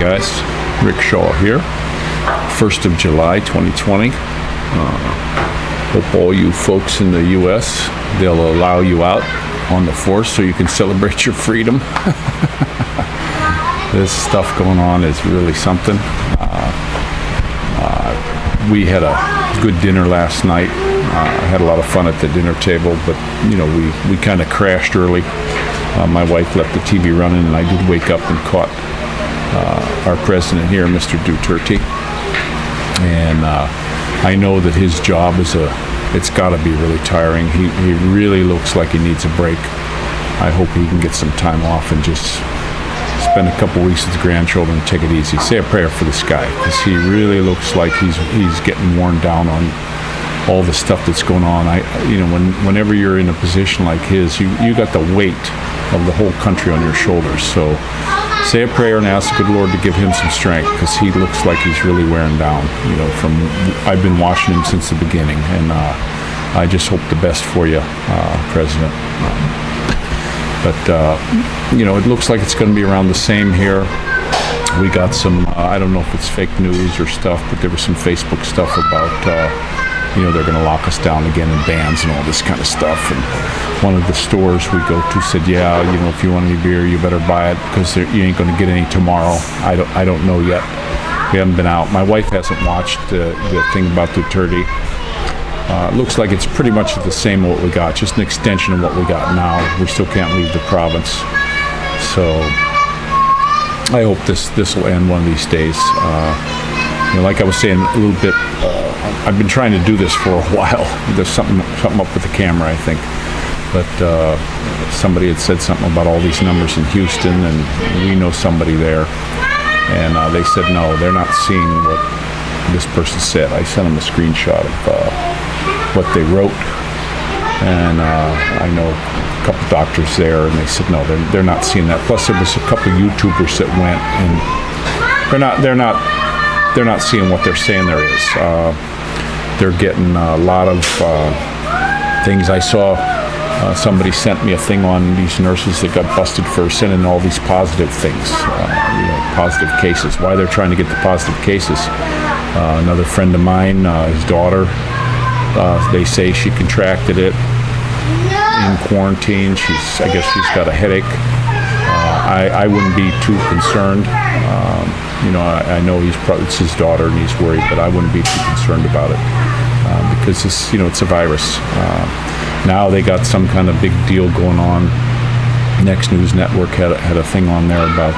Guys, Rick Shaw here, 1st of July 2020. Hope all you folks in the U.S., they'll allow you out on the 4th so you can celebrate your freedom. This stuff going on is really something. We had a good dinner last night. I had a lot of fun at the dinner table, but we kind of crashed early. My wife left the TV running, and I did wake up and caught our president here, Mr. Duterte. And I know that his job it's got to be really tiring. He really looks like he needs a break. I hope he can get some time off and just spend a couple weeks with the grandchildren and take it easy. Say a prayer for this guy, because he really looks like he's getting worn down on all the stuff that's going on. Whenever you're in a position like his, you got the weight of the whole country on your shoulders. So say a prayer and ask the good Lord to give him some strength, because he looks like he's really wearing down. I've been watching him since the beginning, and I just hope the best for you, President. But it looks like it's going to be around the same here. We got some, I don't know if it's fake news or stuff, but there was some Facebook stuff about, they're going to lock us down again in bans and all this kind of stuff. And one of the stores we go to said, if you want any beer, you better buy it, because you ain't going to get any tomorrow. I don't know yet. We haven't been out. My wife hasn't watched the thing about Duterte. It looks like it's pretty much the same what we got, just an extension of what we got now. We still can't leave the province. So I hope this will end one of these days. Like I was saying a little bit, I've been trying to do this for a while. There's something up with the camera, I think. But somebody had said something about all these numbers in Houston, and we know somebody there. And they said, no, they're not seeing what this person said. I sent them a screenshot of what they wrote. And I know a couple doctors there, and they said, no, they're not seeing that. Plus, there was a couple YouTubers that went, and they're not seeing what they're saying there is. They're getting a lot of things. I saw somebody sent me a thing on these nurses that got busted for sending all these positive things, positive cases. Why they're trying to get the positive cases. Another friend of mine, his daughter, they say she contracted it in quarantine. I guess she's got a headache. I wouldn't be too concerned. I know it's his daughter and he's worried, but I wouldn't be too concerned about it because it's a virus. Now they got some kind of big deal going on. Next News Network had a thing on there about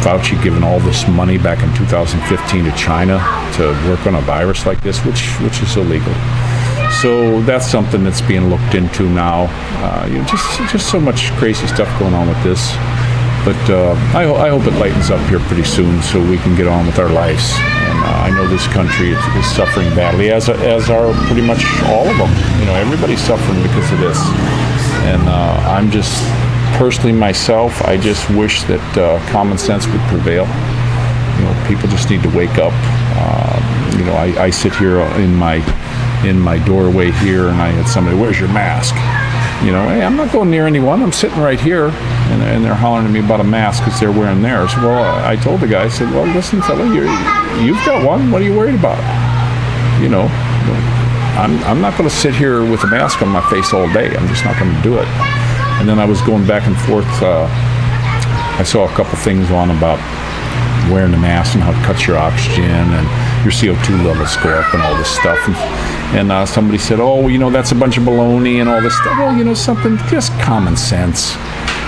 Fauci giving all this money back in 2015 to China to work on a virus like this, which is illegal. So that's something that's being looked into now. Just so much crazy stuff going on with this. But I hope it lightens up here pretty soon so we can get on with our lives. And I know this country is suffering badly, as are pretty much all of them. Everybody's suffering because of this. And I'm just, personally myself, I just wish that common sense would prevail. People just need to wake up. I sit here in my doorway here, and I had somebody, where's your mask? Hey, I'm not going near anyone. I'm sitting right here, and they're hollering at me about a mask because they're wearing theirs. Well, I told the guy, I said, well, listen, fella, you've got one. What are you worried about? I'm not going to sit here with a mask on my face all day. I'm just not going to do it. And then I was going back and forth. I saw a couple things on about wearing the mask and how it cuts your oxygen and your CO2 levels go up and all this stuff. And somebody said, that's a bunch of baloney and all this stuff. Well, something, just common sense.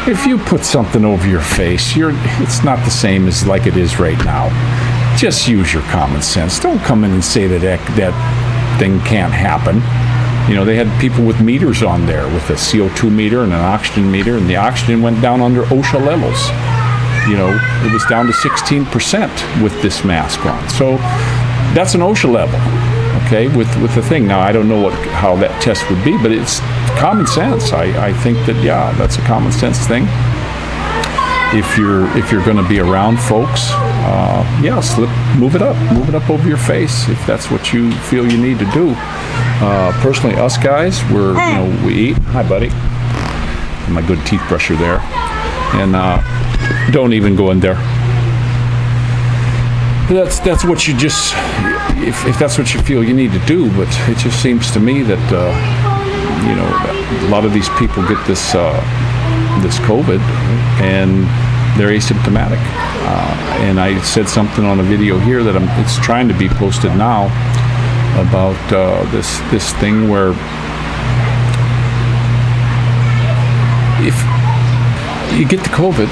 If you put something over your face, it's not the same as like it is right now. Just use your common sense. Don't come in and say that thing can't happen. They had people with meters on there with a CO2 meter and an oxygen meter, and the oxygen went down under OSHA levels. It was down to 16% with this mask on. So that's an OSHA level, okay, with the thing. Now, I don't know how that test would be, but it's common sense. I think that, that's a common sense thing. If you're going to be around folks, move it up over your face if that's what you feel you need to do. Personally, us guys, we eat. Hi, buddy. My good teeth brusher there, and don't even go in there. That's what you just, if that's what you feel you need to do. But it just seems to me that a lot of these people get this this COVID and they're asymptomatic. And I said something on a video here that it's trying to be posted now about this thing where if you get the COVID,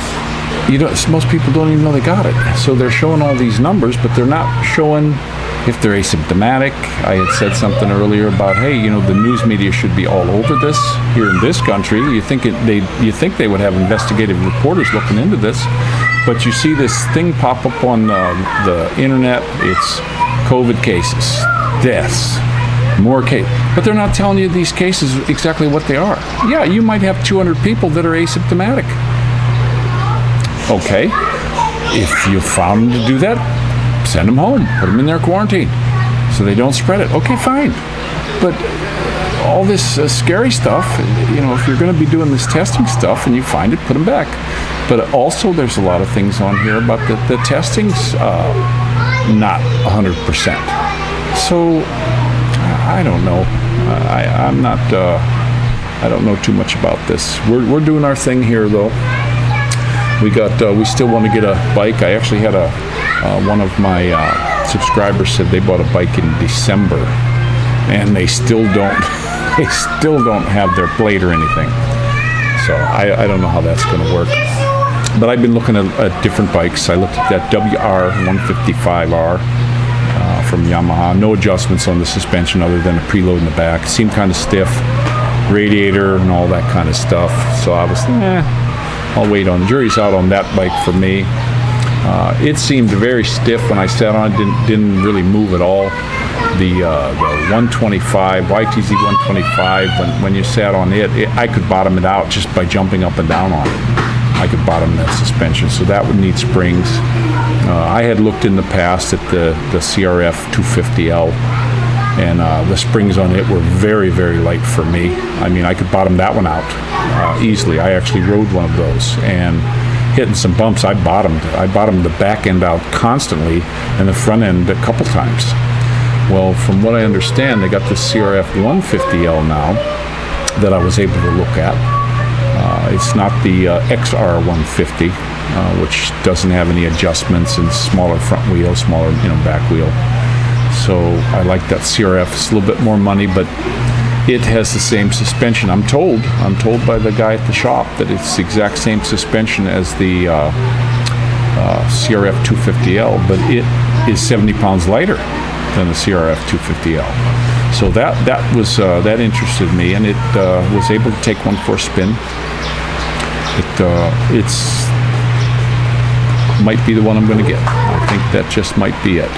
most people don't even know they got it. So they're showing all these numbers, but they're not showing if they're asymptomatic. I had said something earlier about, hey, the news media should be all over this here in this country. You think they would have investigative reporters looking into this, but you see this thing pop up on the internet. It's COVID cases, deaths, more cases, but they're not telling you these cases exactly what they are. Yeah, you might have 200 people that are asymptomatic. Okay, if you found them to do that, send them home, put them in their quarantine so they don't spread it. Okay, fine. But all this scary stuff, if you're going to be doing this testing stuff and you find it, put them back. But also there's a lot of things on here about the testing's not 100%. So I don't know. I'm not, I don't know too much about this. We're doing our thing here though. We still want to get a bike. I actually had one of my subscribers said they bought a bike in December, and they still don't have their plate or anything. So I don't know how that's going to work. But I've been looking at different bikes. I looked at that WR155R from Yamaha. No adjustments on the suspension other than a preload in the back. Seemed kind of stiff, radiator and all that kind of stuff. So I was, I'll wait on. Jury's out on that bike for me. It seemed very stiff when I sat on it. Didn't really move at all. The 125 YTZ 125. When you sat on it, I could bottom it out just by jumping up and down on it. I could bottom that suspension, so that would need springs. I had looked in the past at the CRF 250L, and the springs on it were very, very light for me. I mean, I could bottom that one out easily. I actually rode one of those, and hitting some bumps, I bottomed the back end out constantly and the front end a couple times. Well, from what I understand, they got the CRF 150L now that I was able to look at. It's not the XR 150, which doesn't have any adjustments and smaller front wheel, smaller back wheel. So I like that CRF. It's a little bit more money, but it has the same suspension. I'm told by the guy at the shop that it's the exact same suspension as the CRF 250L, but it is 70 pounds lighter than the CRF 250L. So that interested me, and it was able to take one for a spin. It's might be the one I'm going to get. I think that just might be it.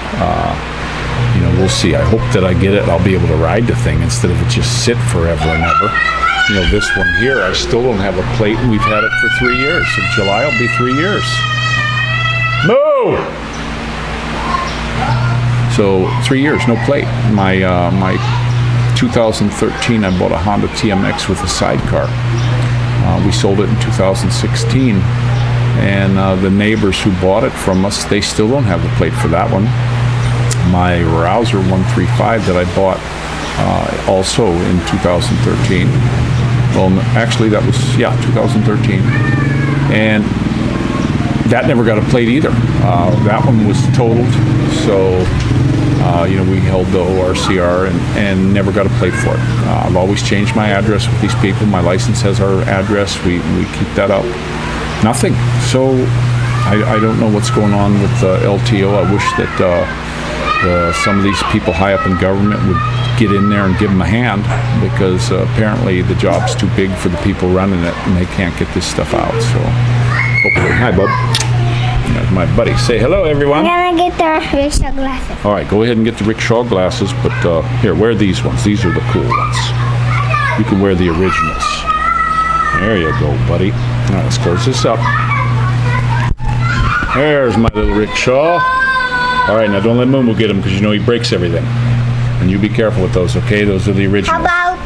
We'll see. I hope that I get it. I'll be able to ride the thing instead of it just sit forever and ever. This one here, I still don't have a plate, and we've had it for 3 years. In July, it'll be 3 years. No! So 3 years, no plate. My 2013, I bought a Honda TMX with a sidecar. We sold it in 2016, and the neighbors who bought it from us, they still don't have the plate for that one. My Rouser 135 that I bought also in 2013. Well, actually, that was 2013, and that never got a plate either. That one was totaled, so we held the ORCR and never got a plate for it. I've always changed my address with these people. My license has our address. We keep that up. Nothing. So I don't know what's going on with LTO. I wish that some of these people high up in government would get in there and give them a hand, because apparently the job's too big for the people running it, and they can't get this stuff out. So hopefully, hi, bub. There's my buddy. Say hello, everyone. I'm gonna get the rickshaw glasses. All right, go ahead and get the rickshaw glasses, but here, wear these ones. These are the cool ones. You can wear the originals. There you go, buddy. All right, let's close this up. There's my little rickshaw. All right, now don't let Mumu get him, because he breaks everything. And you be careful with those, okay? Those are the originals. How about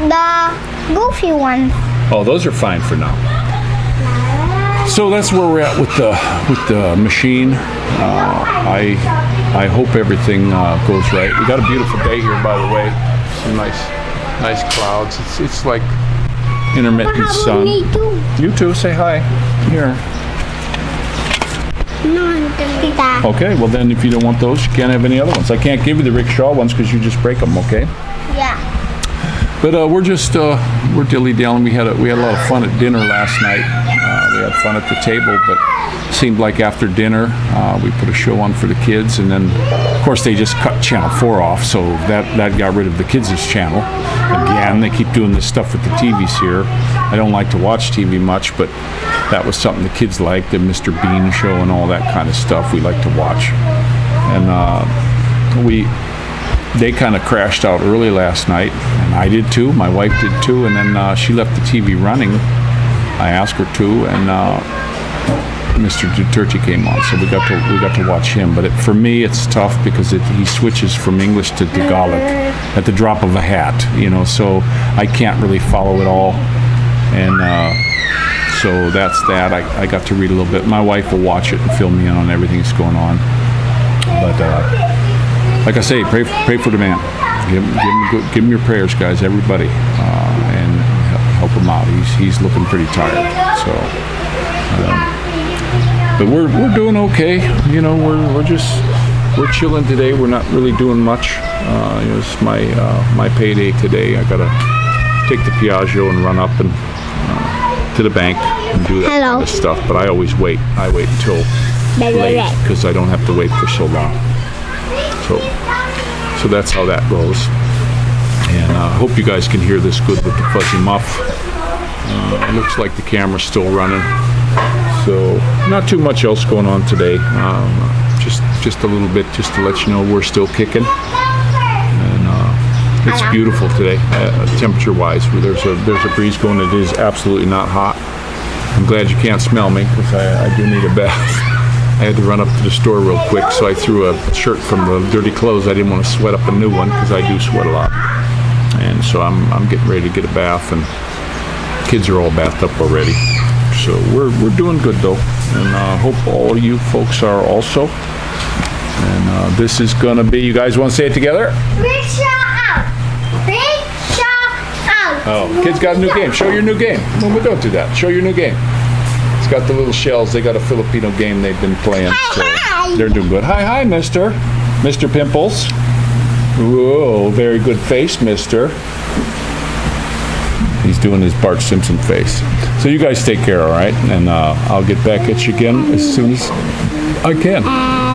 the goofy ones? Oh, those are fine for now. So that's where we're at with the machine. I hope everything goes right. We got a beautiful day here, by the way. Some nice clouds. It's like intermittent sun. Me too. You too. Say hi. Here. No, Tita. Okay. Well, then, if you don't want those, you can't have any other ones. I can't give you the rickshaw ones because you just break them. Okay. Yeah. But we're just we're dilly-dallying. We had a lot of fun at dinner last night. We had fun at the table, but it seemed like after dinner we put a show on for the kids, and then of course they just cut Channel 4 off, so that got rid of the kids' channel. Again, they keep doing this stuff with the TVs here. I don't like to watch TV much, but that was something the kids liked, the Mr. Bean show and all that kind of stuff we like to watch. And they kind of crashed out early last night, and I did too. My wife did too, and then she left the TV running. I asked her to, and Mr. Duterte came on, so we got to watch him. But for me, it's tough because he switches from English to Tagalog at the drop of a hat, so I can't really follow it all, and so that's that. I got to read a little bit. My wife will watch it and fill me in on everything that's going on, but. Like I say, pray for the man. Give him your prayers, guys, everybody, and help him out. He's looking pretty tired. So, but we're doing okay. We're chilling today. We're not really doing much. It's my payday today. I gotta take the Piaggio and run up and to the bank and do that kind of stuff. But I always wait. I wait until late because I don't have to wait for so long. So that's how that goes. And I hope you guys can hear this good with the fuzzy muff. It looks like the camera's still running. So not too much else going on today. Just a little bit just to let you know we're still kicking. And it's beautiful today, temperature-wise. There's a breeze going. It is absolutely not hot. I'm glad you can't smell me because I do need a bath. I had to run up to the store real quick, so I threw a shirt from the dirty clothes. I didn't want to sweat up a new one because I do sweat a lot. And so I'm getting ready to get a bath, and kids are all bathed up already. So we're doing good though, and I hope all of you folks are also. And this is gonna be. You guys want to say it together? Rickshaw out. Rickshaw out. Oh, kids got a new game. Show your new game. Well, we don't do that. Show your new game. It's got the little shells. They got a Filipino game they've been playing, so they're doing good. Hi, Mr. Pimples. Whoa, very good face, Mister. He's doing his Bart Simpson face. So you guys take care, all right? And I'll get back at you again as soon as I can.